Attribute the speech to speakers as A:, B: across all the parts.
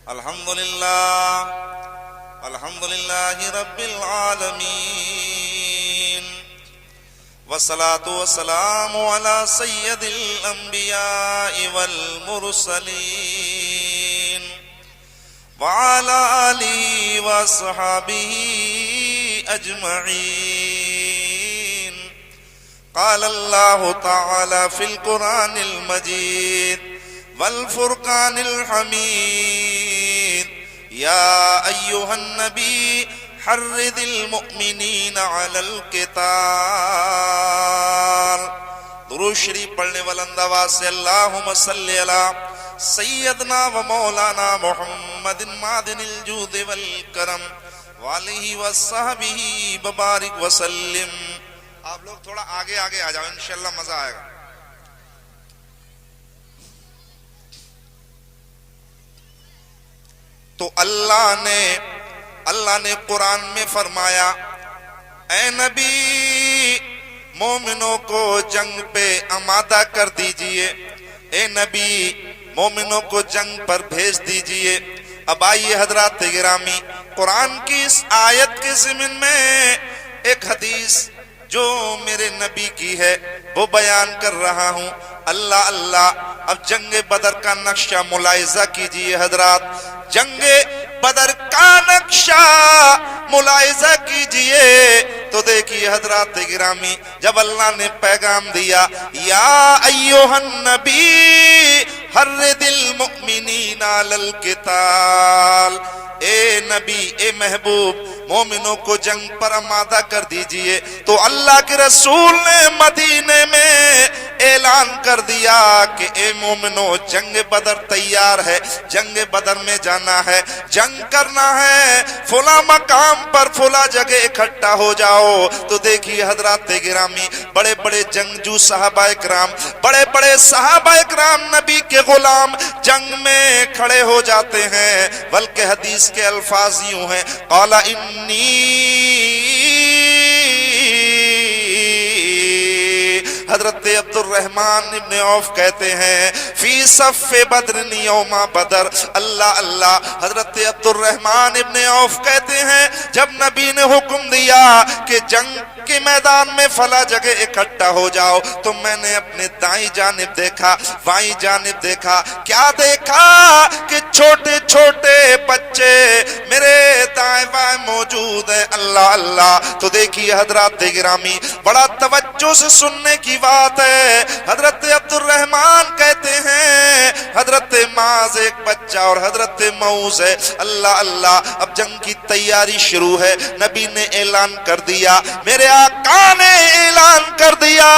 A: الحمدللہ رب العالمین والصلاة والسلام على سید الانبیاء والمرسلین وعلى آلہ وصحابہ اجمعین قال اللہ تعالی فی القرآن المجید والفرقان الحمید یا ایہا النبی حرد المؤمنین علی القتال. درود شریف پڑھنے بلند آواز سے اللہم صلی علی سیدنا و مولانا محمد معدن الجود والکرم وآلہ وصحبہ وبارک وسلم. آپ لوگ تھوڑا آگے آ جاؤ، انشاءاللہ مزہ آئے گا. تو اللہ نے قرآن میں فرمایا، اے نبی مومنوں کو جنگ پہ آمادہ کر دیجئے، اے نبی مومنوں کو جنگ پر بھیج دیجئے. اب آئیے حضرات گرامی، قرآن کی اس آیت کے ضمن میں ایک حدیث جو میرے نبی کی ہے وہ بیان کر رہا ہوں. اللہ اللہ. اب جنگ بدر کا نقشہ ملاحظہ کیجئے حضرات، جنگ بدر کا نقشہ ملاحظہ کیجئے تو دیکھیے حضرات گرامی، جب اللہ نے پیغام دیا یا ایھا النبی حرد المؤمنین علی القتال، اے نبی اے محبوب مومنوں کو جنگ پر آمادہ کر دیجئے، تو اللہ کے رسول نے مدینے میں اعلان کر دیا کہ اے مومنوں جنگ بدر تیار ہے، جنگ بدر میں جانا ہے، جنگ کرنا ہے، فلاں مقام پر فلاں جگہ اکٹھا ہو جاؤ. تو دیکھیے حضرات گرامی، بڑے بڑے جنگجو صحابہ اکرام، بڑے بڑے صحابہ اکرام نبی کے غلام جنگ میں کھڑے ہو جاتے ہیں. بلکہ حدیث کے الفاظ یوں ہیں، قال انی، حضرت عبد الرحمن ابن عوف کہتے ہیں فی صف بدر یوم بدر. اللہ اللہ. حضرت عبد الرحمن ابن عوف کہتے ہیں جب نبی نے حکم دیا کہ جنگ کے میدان میں فلاں جگہ اکٹھا ہو جاؤ تو میں نے اپنے دائیں جانب دیکھا، بائیں جانب دیکھا، کیا دیکھا کہ چھوٹے چھوٹے بچے میرے دائیں بائیں موجود ہیں. اللہ اللہ. تو دیکھیے حضرات گرامی، بڑا توجہ سے سننے کی بات ہے. حضرت عبد الرحمن کہتے ہیں حضرت معاذ ایک بچہ اور حضرت معوذ ہے. اللہ اللہ. اب جنگ کی تیاری شروع ہے. نبی نے اعلان کر دیا، میرے آقا نے اعلان کر دیا،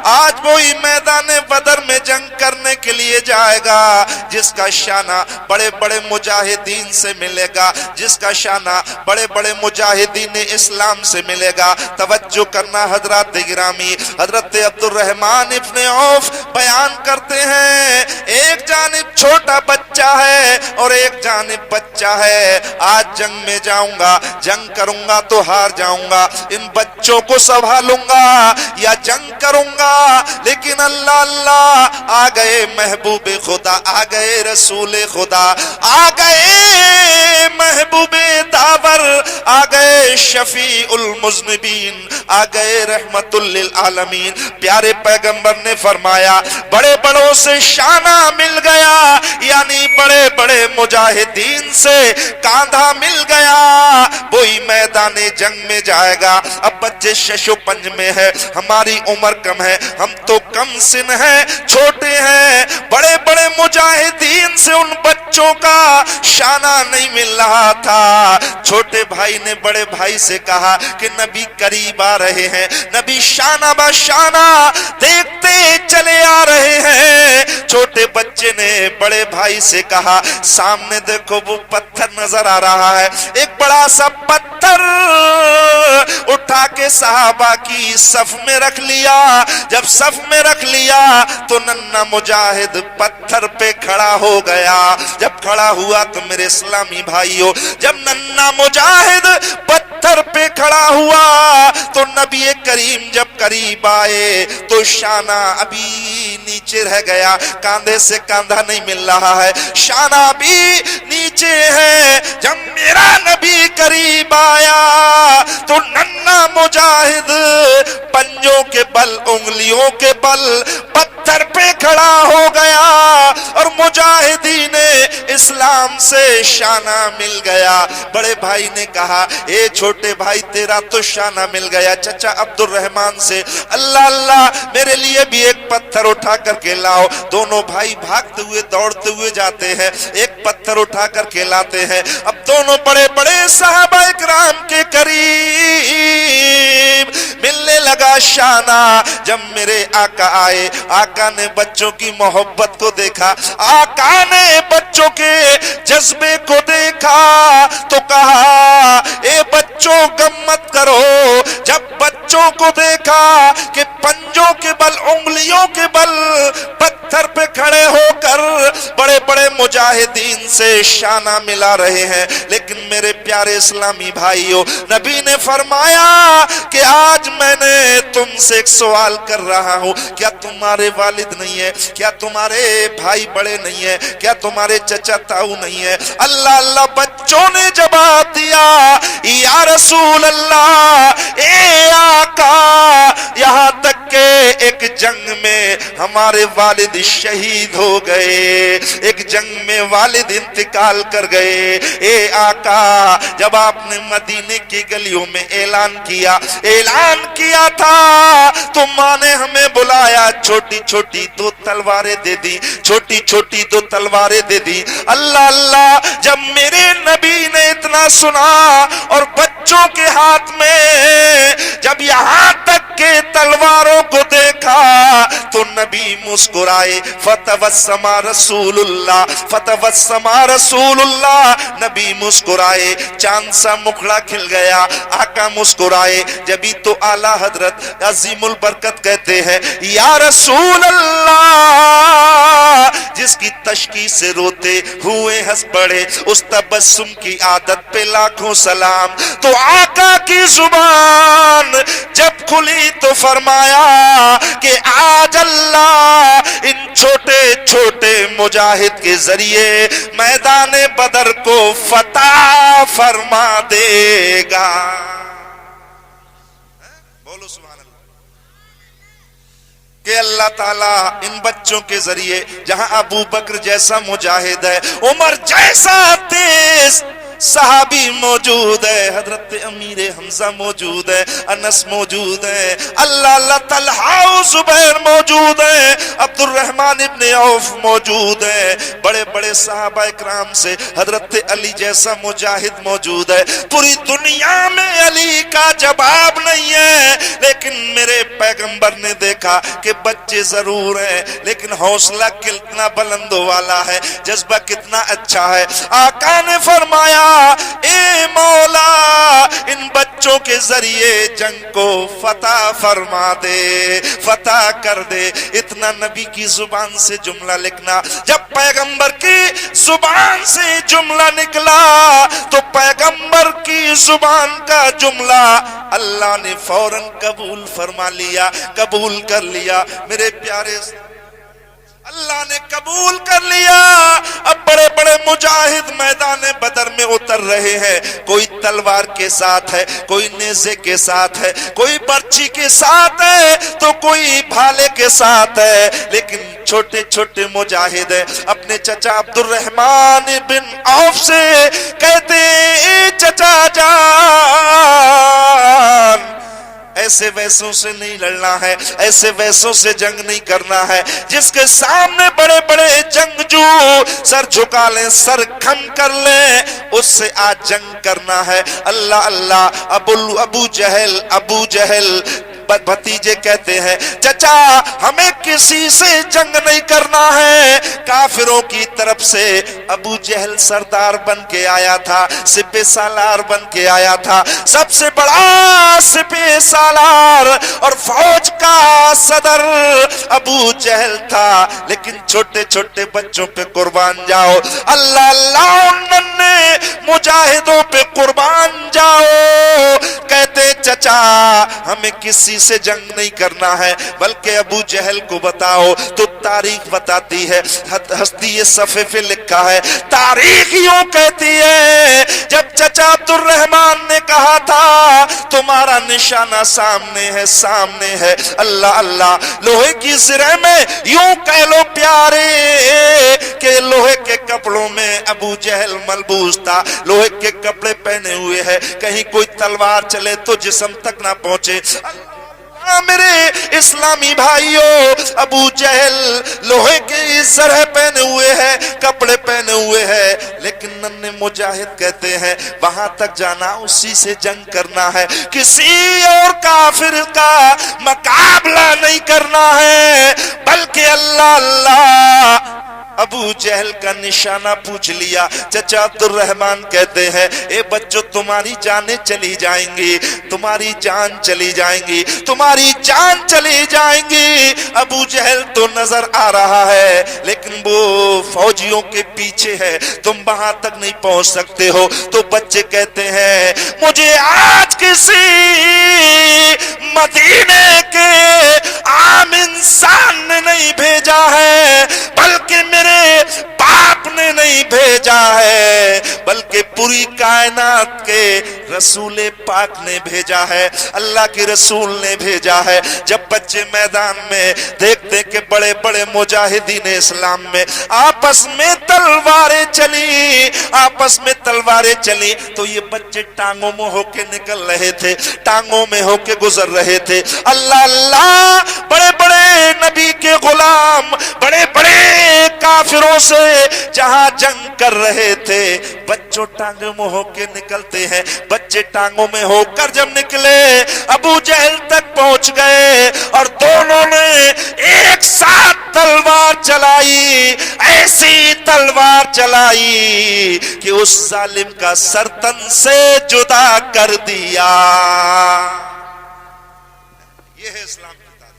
A: آج وہی میدان بدر میں جنگ کرنے کے لیے جائے گا جس کا شانہ بڑے بڑے مجاہدین سے ملے گا، جس کا شانہ بڑے بڑے مجاہدین اسلام سے ملے گا. توجہ کرنا حضرات گرامی، حضرت عبد الرحمن ابن عوف بیان کرتے ہیں ایک جانب چھوٹا بچہ ہے اور ایک جانب بچہ ہے. آج جنگ میں جاؤں گا، جنگ کروں گا تو ہار جاؤں گا، ان بچوں کو سنبھالوں گا یا جنگ کروں گا. لیکن اللہ اللہ، آ گئے محبوب خدا، آ گئے رسول خدا، آ گئے محبوب داور، آ گئے شفیع المذنبین، آ گئے رحمت للعالمین. پیارے پیغمبر نے فرمایا بڑے بڑوں سے شانہ مل گیا، یعنی بڑے بڑے مجاہدین سے کاندھا مل گیا، وہی میدان جنگ میں جائے گا. اب بچے شش و پنج میں ہے، ہماری عمر کم ہے، ہم تو کم سن ہیں، چھوٹے ہیں. بڑے بڑے مجاہدین سے ان بچوں کا شانہ نہیں مل رہا تھا. چھوٹے بھائی نے بڑے بھائی سے کہا کہ نبی قریب آ رہے ہیں، نبی شانہ بہ شانہ دیکھتے چلے آ رہے ہیں. چھوٹے بچے نے بڑے بھائی سے کہا سامنے دیکھو وہ پتھر نظر آ رہا ہے. ایک بڑا سا پتھر اٹھا کے صحابہ کی صف میں رکھ لیا. جب صف میں رکھ لیا تو ننھا مجاہد پتھر پہ کھڑا ہو گیا. गया। जब खड़ा हुआ तो मेरे इस्लामी भाइयों, जब नन्हा मुजाहिद पत्थर पे खड़ा हुआ तो नबी करीम जब करीब आए तो शाना अभी नीचे रह गया, कांधे से कांधा नहीं मिल रहा है, शाना भी नीचे है। जब मेरा नबी करीब आया तो नन्हा मुजाहिद पंजों के बल, उंगलियों के बल पत्थर पे खड़ा हो गया और मुजाहिदी ने इस्लाम से शाना मिल गया। बड़े भाई ने कहा, ए छोटे भाई तेरा तो शाना मिल गया, चचा अब्दुल रहमान से अल्लाह अल्लाह मेरे लिए भी एक पत्थर उठा करके लाओ। दोनों भाई भागते हुए दौड़ते हुए जाते हैं, एक पत्थर उठा करके लाते हैं। अब दोनों बड़े बड़े सहाबा इकराम के करीब मिलने लगा शाना। जब मेरे आका आए, आका ने बच्चों की मोहब्बत को देखा, आका ने बच्चों के जज्बे को देखा तो कहा, ए बच्चों गम मत करो। जब बच्चों को देखा कि पंजों के बल, उंगलियों के बल पत्थर पे खड़े होकर बड़े बड़े मुजाहिदीन से शाना मिला रहे हैं, लेकिन मेरे प्यारे इस्लामी भाइयों, नबी ने फरमाया कि आज मैंने तुमसे एक सवाल कर रहा हूं, क्या तुम्हारे वालिद नहीं है, क्या तुम्हारे भाई बड़े नहीं है, क्या तुम्हारे चचा ताऊ नहीं है? अल्लाह अल्लाह बच्चों ने जवाब दिया, या रसूल अल्लाह, ए आका, यहां तक के एक जंग में हमारे वालिद शहीद हो गए, एक जंग में वालिद इंतकाल कर गए। ए आका, जब आपने मदीने की गलियों में ऐलान किया था तो माँ ने हमें बुलाया, छोटी छोटी दो तलवारें दे दी, छोटी छोटी दो तलवारें दे दी। अल्लाह अल्लाह, जब मेरे नबी ने इतना सुना और बच्चों के हाथ में जब यहां तक के तलवारों को देखा तो नबी मुस्कुराए। फतवस्समा रसूलुल्लाह, फतवस्समा रसूलुल्लाह, नबी मुस्कुराए, चांद सा मुखड़ा खिल गया, आका मुस्कुराए। जभी तो आला हजरत अजीमुल बरकत कहते हैं, या रसूल अल्लाह, जिसकी तशकी से रोते हुए हंस पड़े, उस तबस्सुम की आदत पे लाखों सलाम। तो आका की जुबान जब खुली तो फरमाया कि आज अल्लाह इन छोटे छोटे मुजाहिद के जरिए मैदान बदर को फतह फरमा देगा। बोलो सुभान अल्लाह। कि अल्लाह ताला इन बच्चों के जरिए जहां अबू बकर जैसा मुजाहिद है, उमर जैसा तेज सहाबी मौजूद है, हजरत अमीर हमजा मौजूद है, अनस मौजूद है, अल्लाह अल्लाह तलहा जुबैर मौजूद है, अब्दुल रहमान इब्ने औफ मौजूद है, बड़े बड़े सहाबा इकराम से हजरत अली जैसा मुजाहिद मौजूद है। पूरी दुनिया में अली का जवाब नहीं है, लेकिन मेरे पैगंबर ने देखा कि बच्चे जरूर हैं, लेकिन हौसला कितना बुलंदों वाला है, जज्बा कितना अच्छा है। आका ने फरमाया, ए मौला, इन बच्चों के जरिए जंग को फतह फरमा दे, फतह कर दे। इतना नबी की जुबान से जुमला लिखना, जब पैगंबर की जुबान से जुमला निकला तो पैगंबर की जुबान का जुमला अल्लाह ने फौरन कबूल फरमा लिया, कबूल कर लिया। मेरे प्यारे, अल्लाह ने कबूल कर लिया। अब बड़े बड़े मुजाहिद मैदान बदर में उतर रहे हैं, कोई तलवार के साथ है, कोई नेज़े के साथ है, कोई बर्छी के साथ है, तो कोई भाले के साथ है, लेकिन छोटे छोटे मुजाहिद है। अपने चचा अब्दुल रहमान बिन औफ से कहते, चचा जान, ऐसे वैसों से नहीं लड़ना है, ऐसे वैसों से जंग नहीं करना है, जिसके सामने बड़े बड़े जंगजू सर झुका लें, सर खम कर लें, उससे आज जंग करना है। अल्लाह अल्लाह, अबू जहल भतीजे कहते हैं चचा हमें किसी से जंग नहीं करना है, काफिरों की तरफ से अबू जहल सरदार बन के आया था, सिपे सालार बन के आया था, सबसे बड़ा सिपे सालार और फौज का सदर अबू जहल था। लेकिन छोटे छोटे बच्चों पे कुर्बान जाओ, अल्लाह अल्लाह नन्हे मुजाहिदों पे कुर्बान जाओ। कहते चचा हमें किसी से जंग नहीं करना है, बल्कि अबू जहल को बताओ। तो तारीख बताती है, हस्ती ये सफ़े पे लिखा है, तारीख यूं कहती है जब चचा अब्दुल रहमान ने कहा था तुम्हारा निशाना सामने है, सामने है, अल्लाह अल्लाह लोहे की सिरे में यूं कह लो प्यारे के लोहे के कपड़ों में अबू जहल मलबूस था, लोहे के कपड़े पहने हुए है, कहीं कोई तलवार चले तो जिस्म तक ना पहुंचे। मेरे इस्लामी भाइयों, अबू जहल लोहे के सरह पहने हुए है, कपड़े पहने हुए है, लेकिन नन्हे मुजाहिद कहते हैं वहां तक जाना, उसी से जंग करना है, किसी और काफिर का मुकाबला नहीं करना है, बल्कि अल्लाह अल्लाह। अबू जहल का निशाना पूछ लिया। चचा अब्दुल रहमान कहते हैं ए बच्चों तुम्हारी जानें चली जाएंगी, तुम्हारी जान चली जाएंगी, तुम्हारी जान चली जाएंगी। अबू जहल तो नजर आ रहा है लेकिन वो फौजियों के पीछे है, तुम वहां तक नहीं पहुंच सकते हो। तो बच्चे कहते हैं मुझे आज किसी मदीने के आम इंसान ने नहीं भेजा है, बल्कि मेरे बाप ने नहीं भेजा है, बल्कि पूरी कायनात के रसूल पाक ने भेजा है, अल्लाह के रसूल ने भेजा है। जब बच्चे मैदान में देखते कि बड़े बड़े मुजाहिदीन इस्लाम में आपस में तलवारें चली, आपस में तलवारें चली, तो ये बच्चे टांगों में होके निकल रहे थे, टांगों में होके गुजर रहे थे। अल्लाह अल्लाह बड़े बड़े नबी के गुलाम बड़े बड़े काफिरों से जहां जंग कर रहे थे, बच्चों टांगों में होके निकलते हैं। बच्चे टांगों में होकर जब निकले अबू जहल तक पहुंच गए और दोनों ने एक साथ तलवार चलाई, ऐसी तलवार चलाई कि उस जालिम का सर तन से जुदा कर दिया। यह है इस्लाम की तारीख।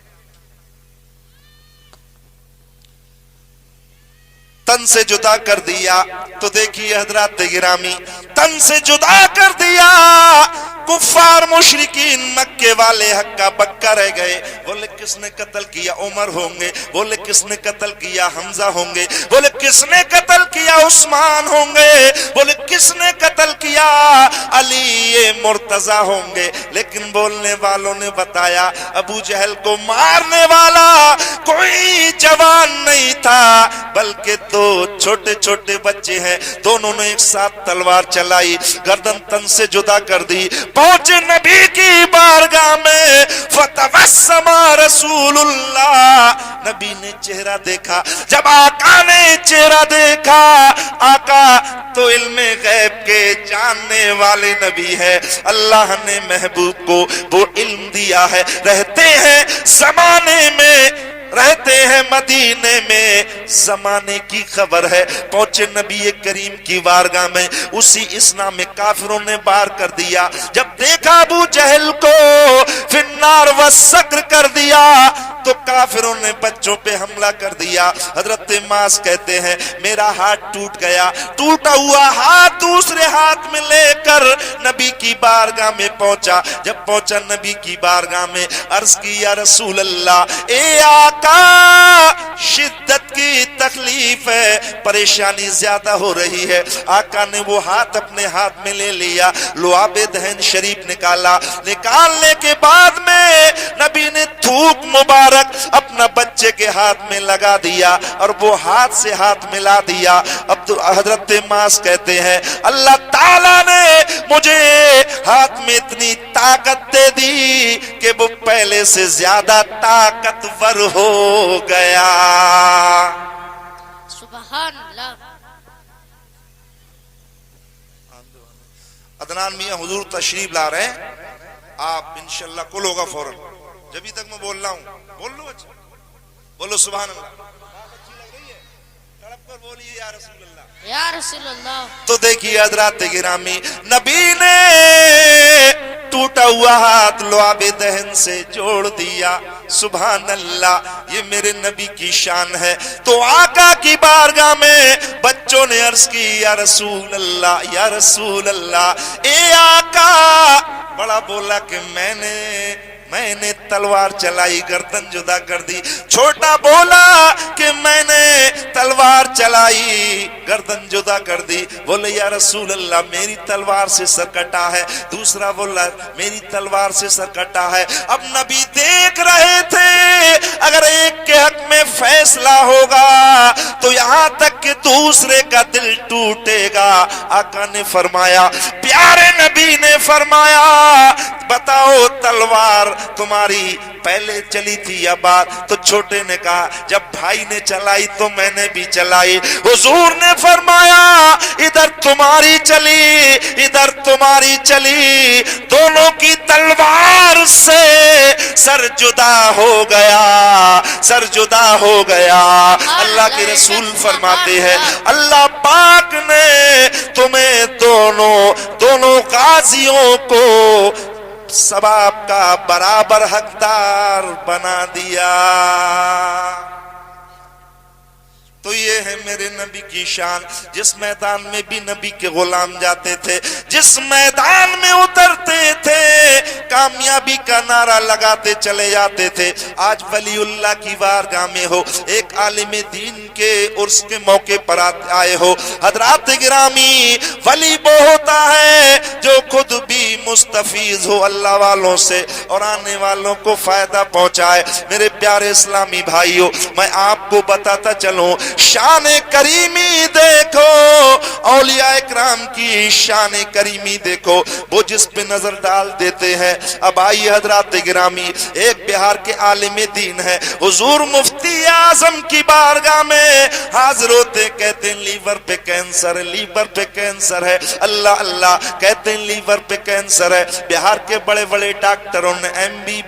A: तन से जुदा कर दिया तो देखिए हजरात गिरामी, तन से जुदा कर दिया। कुफ्फार मुशरिकीन मक्के वाले हक्का बक्का रह गए। बोले किसने कत्ल किया? उमर होंगे। बोले किसने कत्ल किया? हमजा होंगे। बोले किसने कत्ल किया? उस्मान होंगे। बोले किसने कत्ल किया? अली ये मुर्तजा होंगे। लेकिन बोलने वालों ने बताया अबू जहल को मारने वाला कोई जवान नहीं था, बल्कि दो छोटे छोटे बच्चे हैं। दोनों ने एक साथ तलवार चलाई, गर्दन तन से जुदा कर दी। पहुंचे नबी की बारगाह में, फतवस्समा रसूलुल्लाह, नबी ने चेहरा देखा। जब आका ने चेहरा देखा, आका तो इल्मे गैब के जानने वाले नबी है। अल्लाह ने महबूब को वो इल्म दिया है, रहते हैं जमाने में, रहते हैं मदीने में, जमाने की खबर है। पहुंचे नबी करीम की बारगाह में, उसी इसना में काफिरों ने बार कर दिया। जब देखा अबू जहल को, फिन्नार व सक्र कर दिया, तो काफिरों ने बच्चों पे हमला कर दिया। हजरत मास कहते हैं मेरा हाथ टूट गया। टूटा हुआ हाथ दूसरे हाथ में लेकर नबी की बारगाह में पहुंचा। जब पहुंचा नबी की बारगाह में, अर्ज की या रसूल अल्लाह, ए आका शिद्दत की तकलीफ है, परेशानी ज्यादा हो रही है। आका ने वो हाथ अपने हाथ में ले लिया, लुआबे दहन शरीफ निकाला। निकालने के बाद में नबी ने थूक मुबारक अपना बच्चे के हाथ में लगा दिया और वो हाथ से हाथ मिला दिया। अब तो हजरत मास कहते हैं अल्लाह ताला ने मुझे हाथ में इतनी ताकत दे दी कि वो पहले से ज्यादा ताकतवर हो गया।
B: सुभान अल्लाह।
A: अदनान मियां हुजूर तशरीफ ला रहे हैं, आप इंशाल्लाह कुल होगा फौरन। جبھی تک میں بول رہا ہوں بول لو اچھا بولو سبحان اللہ بات اچھی لگ رہی ہے تڑپ کر بولیے یا رسول اللہ
B: یا رسول اللہ.
A: تو دیکھیے حضرات گرامی نبی نے ٹوٹا ہوا ہاتھ لعاب دہن سے جوڑ دیا سبحان اللہ یہ میرے نبی کی شان ہے تو آقا کی بارگاہ میں بچوں نے عرض کی یا رسول اللہ یا رسول اللہ اے آقا بڑا بولا کہ میں نے تلوار چلائی گردن جدا کر دی چھوٹا بولا کہ میں نے تلوار چلائی گردن جدا کر دی بولے یا رسول اللہ میری تلوار سے سر کٹا ہے دوسرا بولا میری تلوار سے سر کٹا ہے اب نبی دیکھ رہے تھے اگر ایک کے حق میں فیصلہ ہوگا تو یہاں تک کہ دوسرے کا دل ٹوٹے گا آقا نے فرمایا پیارے نبی نے فرمایا بتاؤ تلوار تمہاری پہلے چلی تھی یا بعد تو چھوٹے نے کہا جب بھائی نے چلائی تو میں نے بھی چلائی حضور نے فرمایا ادھر تمہاری چلی ادھر تمہاری چلی دونوں کی تلوار سے سر جدا ہو گیا سر جدا ہو گیا اللہ کے رسول فرماتے ہیں اللہ پاک نے تمہیں دونوں غازیوں کو ثواب کا برابر حقدار بنا دیا تو یہ ہے میرے نبی کی شان جس میدان میں بھی نبی کے غلام جاتے تھے جس میدان میں اترتے تھے کامیابی کا نعرہ لگاتے چلے جاتے تھے آج ولی اللہ کی بارگاہ میں ہو ایک عالم دین کے عرس کے موقع پر آئے ہو حضرات گرامی ولی وہ ہوتا ہے جو خود بھی مستفیض ہو اللہ والوں سے اور آنے والوں کو فائدہ پہنچائے میرے پیارے اسلامی بھائیوں میں آپ کو بتاتا چلوں شان کریمی دیکھو اولیاء اکرام کی شان کریمی دیکھو وہ جس پہ نظر ڈال دیتے ہیں اب آئیے حضرات گرامی ایک بہار کے عالم دین ہے حضور مفتی اعظم کی بارگاہ میں حاضر ہوتے کہتے ہیں لیور پہ کینسر ہے لیور پہ کینسر ہے اللہ اللہ کہتے ہیں لیور پہ کینسر ہے بہار کے بڑے بڑے ڈاکٹروں نے ایم بی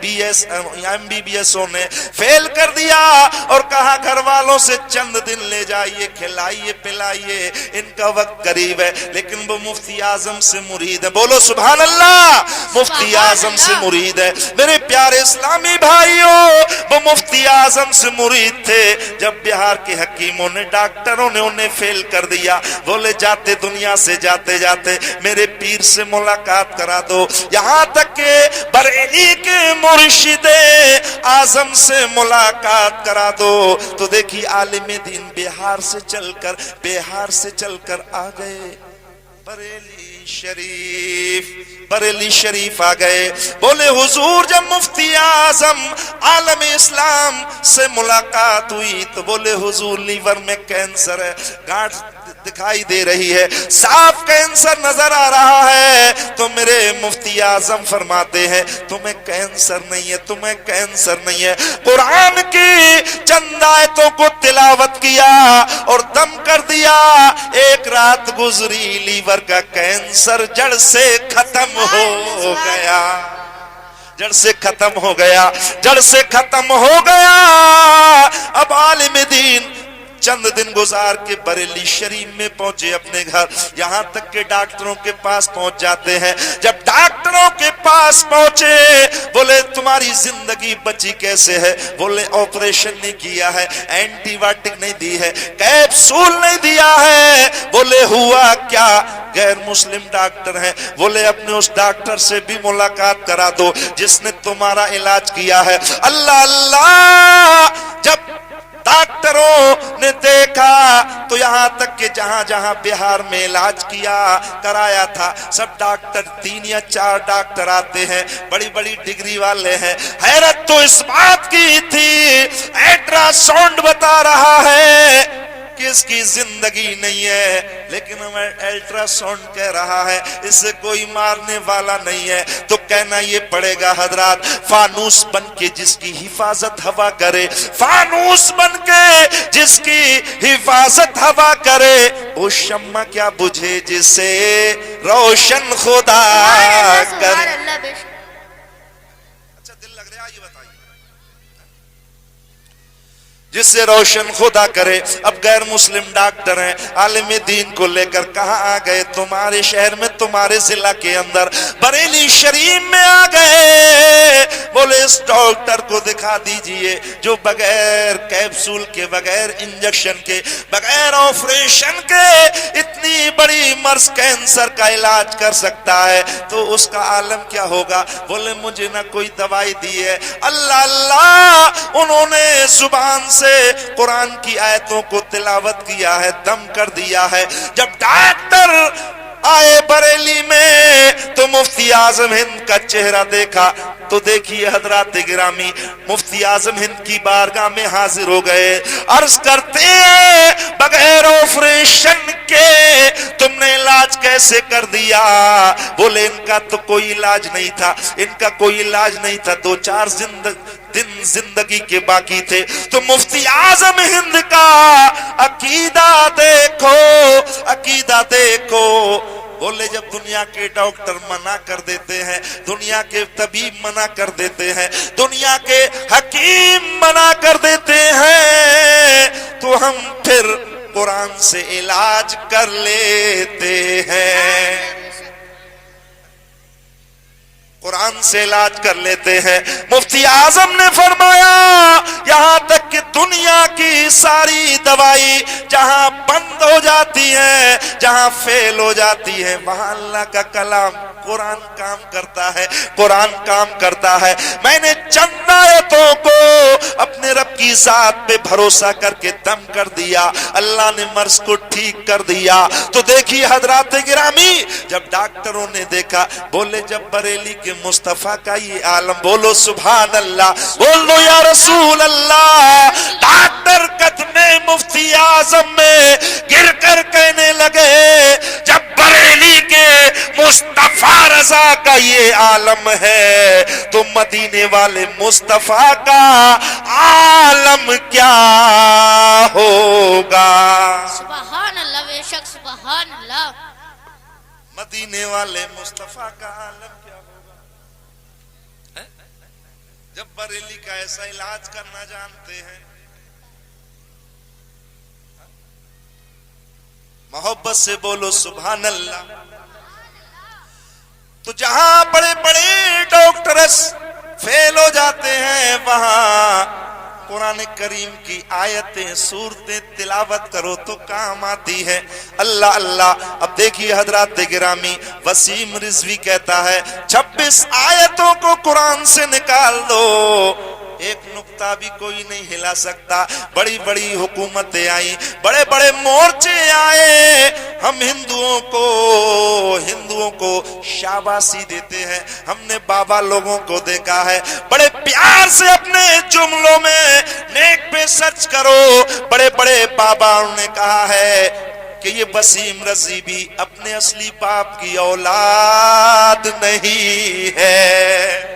A: بی ایسوں نے فیل کر دیا اور کہا گھر والوں سے چند دن لے جائیے کھلائیے پلائیے ان کا وقت قریب ہے لیکن وہ مفتی اعظم سے مرید ہے بولو سبحان اللہ مفتی اعظم سے مرید ہے میرے پیارے اسلامی بھائیوں وہ مفتی اعظم سے مرید تھے جب بہار کے حکیموں نے ڈاکٹروں نے انہیں فیل کر دیا بولے جاتے دنیا سے جاتے جاتے میرے پیر سے ملاقات کرا دو یہاں تک کہ بریلی کے مرشد اعظم سے ملاقات کرا دو تو دیکھیے عالم دین بہار سے چل کر آ گئے بریلی شریف آ گئے بولے حضور جب مفتی اعظم عالم اسلام سے ملاقات ہوئی تو بولے حضور لیور میں کینسر ہے گاٹھ دکھائی دے رہی ہے صاف کینسر نظر آ رہا ہے تو میرے مفتی اعظم فرماتے ہیں تمہیں کینسر نہیں ہے تمہیں کینسر نہیں ہے قرآن کی چند آیتوں کو تلاوت کیا اور دم کر دیا ایک رات گزری لیور کا کینسر جڑ سے ختم ہو گیا جڑ سے ختم ہو گیا جڑ سے ختم ہو گیا اب عالم دین چند دن گزار کے بریلی شریف میں پہنچے اپنے گھر یہاں تک کہ ڈاکٹروں کے پاس پہنچ جاتے ہیں جب ڈاکٹروں کے پاس پہنچے بولے تمہاری زندگی بچی کیسے ہے بولے آپریشن نہیں کیا ہے اینٹی بایوٹک نہیں دی ہے کیپسول نہیں دیا ہے بولے ہوا کیا غیر مسلم ڈاکٹر ہیں بولے اپنے اس ڈاکٹر سے بھی ملاقات کرا دو جس نے تمہارا علاج کیا ہے اللہ اللہ جب ڈاکٹروں نے دیکھا تو یہاں تک کہ جہاں جہاں بہار میں علاج کیا کرایا تھا سب ڈاکٹر 3 یا 4 ڈاکٹر آتے ہیں بڑی بڑی ڈگری والے ہیں حیرت تو اس بات کی تھی الٹرا ساؤنڈ بتا رہا ہے کہ اس کی زندگی نہیں ہے لیکن ہمیں الٹرا ساؤنڈ کہہ رہا ہے اسے کوئی مارنے والا نہیں ہے تو کہنا یہ پڑے گا حضرات فانوس بن کے جس کی حفاظت ہوا کرے فانوس بن کے جس کی حفاظت ہوا کرے وہ شمع کیا بجھے جسے روشن خدا کرے اچھا دل لگ رہا ہے یہ بتائیے जिससे रोशन खुदा करे। अब गैर मुस्लिम डॉक्टर हैं, आलिम दीन को लेकर कहाँ आ गए? तुम्हारे शहर में, तुम्हारे जिला के अंदर बरेली शरीफ में आ गए। बोले इस डॉक्टर को दिखा दीजिए जो बगैर कैप्सूल के, बगैर इंजेक्शन के, बगैर ऑपरेशन के इतनी बड़ी मर्ज कैंसर का इलाज कर सकता है, तो उसका आलम क्या होगा? बोले मुझे ना कोई दवाई दी है। अल्लाह अल्लाह, उन्होंने जुबान से कुरान की आयतों को तिलावत किया है, दम कर दिया है। जब डॉक्टर आए बरेली में तो मुफ्ती आजम हिंद का चेहरा देखा तो देखिए हजरात गिरामी, मुफ्ती आजम हिंद की बारगाह में हाजिर हो गए। अर्ज करते हैं बगैर ऑपरेशन के तुमने इलाज कैसे कर दिया? बोले इनका तो कोई इलाज नहीं था, इनका कोई इलाज नहीं था, 2-4 दिन जिंदगी के बाकी थे। तो मुफ्ती आजम हिंद का अकीदा देखो, अकीदा देखो। बोले जब दुनिया के डॉक्टर मना कर देते हैं, दुनिया के तबीब मना कर देते हैं, दुनिया के हकीम मना कर देते हैं, तो हम फिर कुरान से इलाज कर लेते हैं, कुरान से इलाज कर लेते हैं। मुफ्ती आजम ने फरमाया यहां तक कि दुनिया की सारी दवाई जहां बंद हो जाती है, जहां फेल हो जाती है, वहां अल्लाह का कलाम कुरान काम करता है, कुरान काम करता है। मैंने चंद आयतों को अपने रब की जात पे भरोसा करके दम कर दिया, अल्लाह ने मर्ज को ठीक कर दिया। तो देखिए हजरात गिरामी, जब डॉक्टरों ने देखा, बोले जब बरेली के मुस्तफा का ये आलम, बोलो सुभान अल्लाह, बोलो या रसूल अल्लाह। डॉक्टर कदमे मुफ्ती आजम में गिर कर कहने लगे जब बरेली के मुस्तफा रजा का ये आलम है तो मदीने वाले मुस्तफा का आलम क्या होगा?
B: सुभान अल्लाह, बेशक सुभान अल्लाह।
A: मदीने वाले मुस्तफा का आलम क्या होगा? है? जब बरेली का ऐसा इलाज करना जानते हैं, मोहब्बत से बोलो सुभान अल्लाह। तो जहां बड़े बड़े डॉक्टर्स फेल हो जाते हैं, वहां कुरान करीम की आयतें, सूरतें तिलावत करो तो काम आती है। अल्लाह अल्लाह। अब देखिए हजरात गिरामी, वसीम रिजवी कहता है 26 आयतों को कुरान से निकाल दो, एक नुक्ता भी कोई नहीं हिला सकता। बड़ी बड़ी हुकूमतें आई, बड़े बड़े मोर्चे आए, हम हिंदुओं को शाबाशी देते हैं। हमने बाबा लोगों को देखा है, बड़े प्यार से अपने जुमलों में नेट पे सर्च करो, बड़े बड़े बाबाओं ने कहा है कि ये वसीम रजी भी अपने असली बाप की औलाद नहीं है।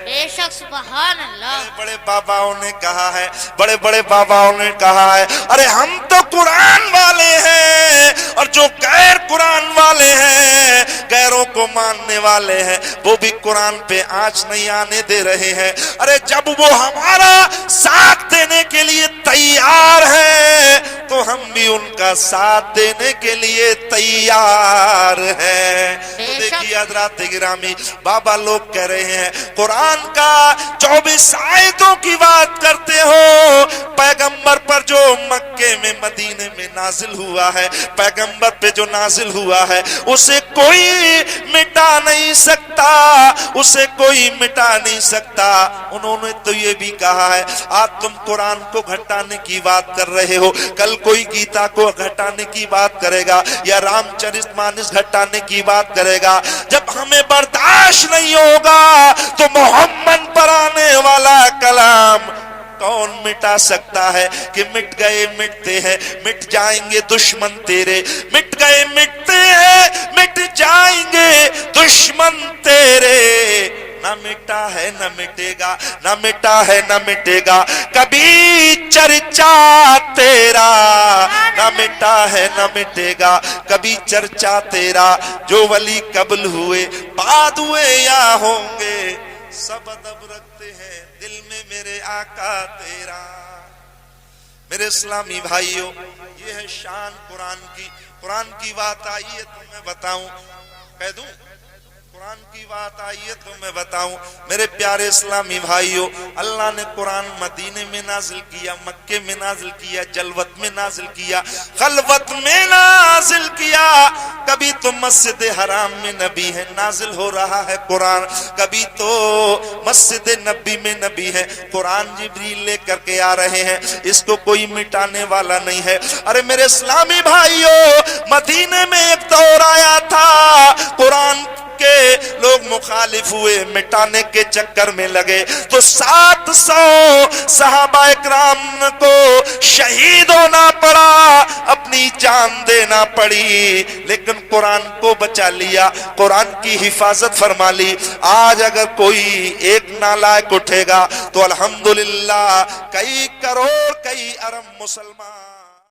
B: बेशक सुभान अल्लाह।
A: बड़े बड़े बाबाओं ने कहा है, बड़े बड़े बाबाओं ने कहा है, अरे हम तो कुरान वाले हैं, और जो गैर कुरान वाले हैं, गैरों को मानने वाले हैं, वो भी कुरान पे आंच नहीं आने दे रहे हैं। अरे जब वो हमारा साथ देने के लिए तैयार है तो हम भी उनका साथ देने के लिए तैयार हैं। तो देखिए हजरात गिरामी, बाबा लोग कह रहे हैं कुरान का 24 आयतों की बात करते हो, पैगंबर पर जो मक्के में मदीने में नाजिल हुआ है, पैगंबर पे जो नाजिल हुआ है उसे कोई मिटा नहीं सकता, उसे कोई मिटा नहीं सकता। उन्होंने तो ये भी कहा है आज तुम कुरान को घटाने की बात कर रहे हो, कल कोई गीता को घटाने की बात करेगा या रामचरितमानस घटाने की बात करेगा। जब हमें बर्दाश्त नहीं होगा तो मोहम्मद पर आने वाला कलाम कौन मिटा सकता है? कि मिट गए मिटते हैं, मिट जाएंगे दुश्मन तेरे, मिट गए मिटते हैं, मिट जाएंगे दुश्मन तेरे। न मिटा है न मिटेगा, न मिटा है न मिटेगा कभी चर्चा तेरा, न मिटा है न मिटेगा कभी चर्चा तेरा। जो वली कबल हुए बाद हुए या होंगे, सब अदब रखते हैं दिल में मेरे आका तेरा। میرے اسلامی بھائیوں، یہ ہے شان قرآن کی بات آئی ہے تو میں بتاؤں، کہہ دوں قرآن کی بات آئی ہے تو میں بتاؤں میرے پیارے اسلامی بھائیوں، اللہ نے قرآن مدینے میں نازل کیا، مکے میں نازل کیا، جلوت میں نازل کیا، خلوت میں نازل کیا، کبھی تو مسجد حرام میں نبی ہے نازل ہو رہا ہے قرآن، کبھی تو مسجد نبی میں نبی ہے قرآن جبریل لے کر کے آ رہے ہیں، اس کو کوئی مٹانے والا نہیں ہے۔ ارے میرے اسلامی بھائیوں، مدینے میں ایک دور آیا تھا، قرآن کے لوگ مخالف ہوئے، مٹانے کے چکر میں لگے، تو 700 صحابہ اکرام کو شہید ہونا پڑا، اپنی جان دینا پڑی، لیکن قرآن کو بچا لیا، قرآن کی حفاظت فرما لی۔ آج اگر کوئی ایک نالائق اٹھے گا تو الحمدللہ کئی کروڑ کئی ارب مسلمان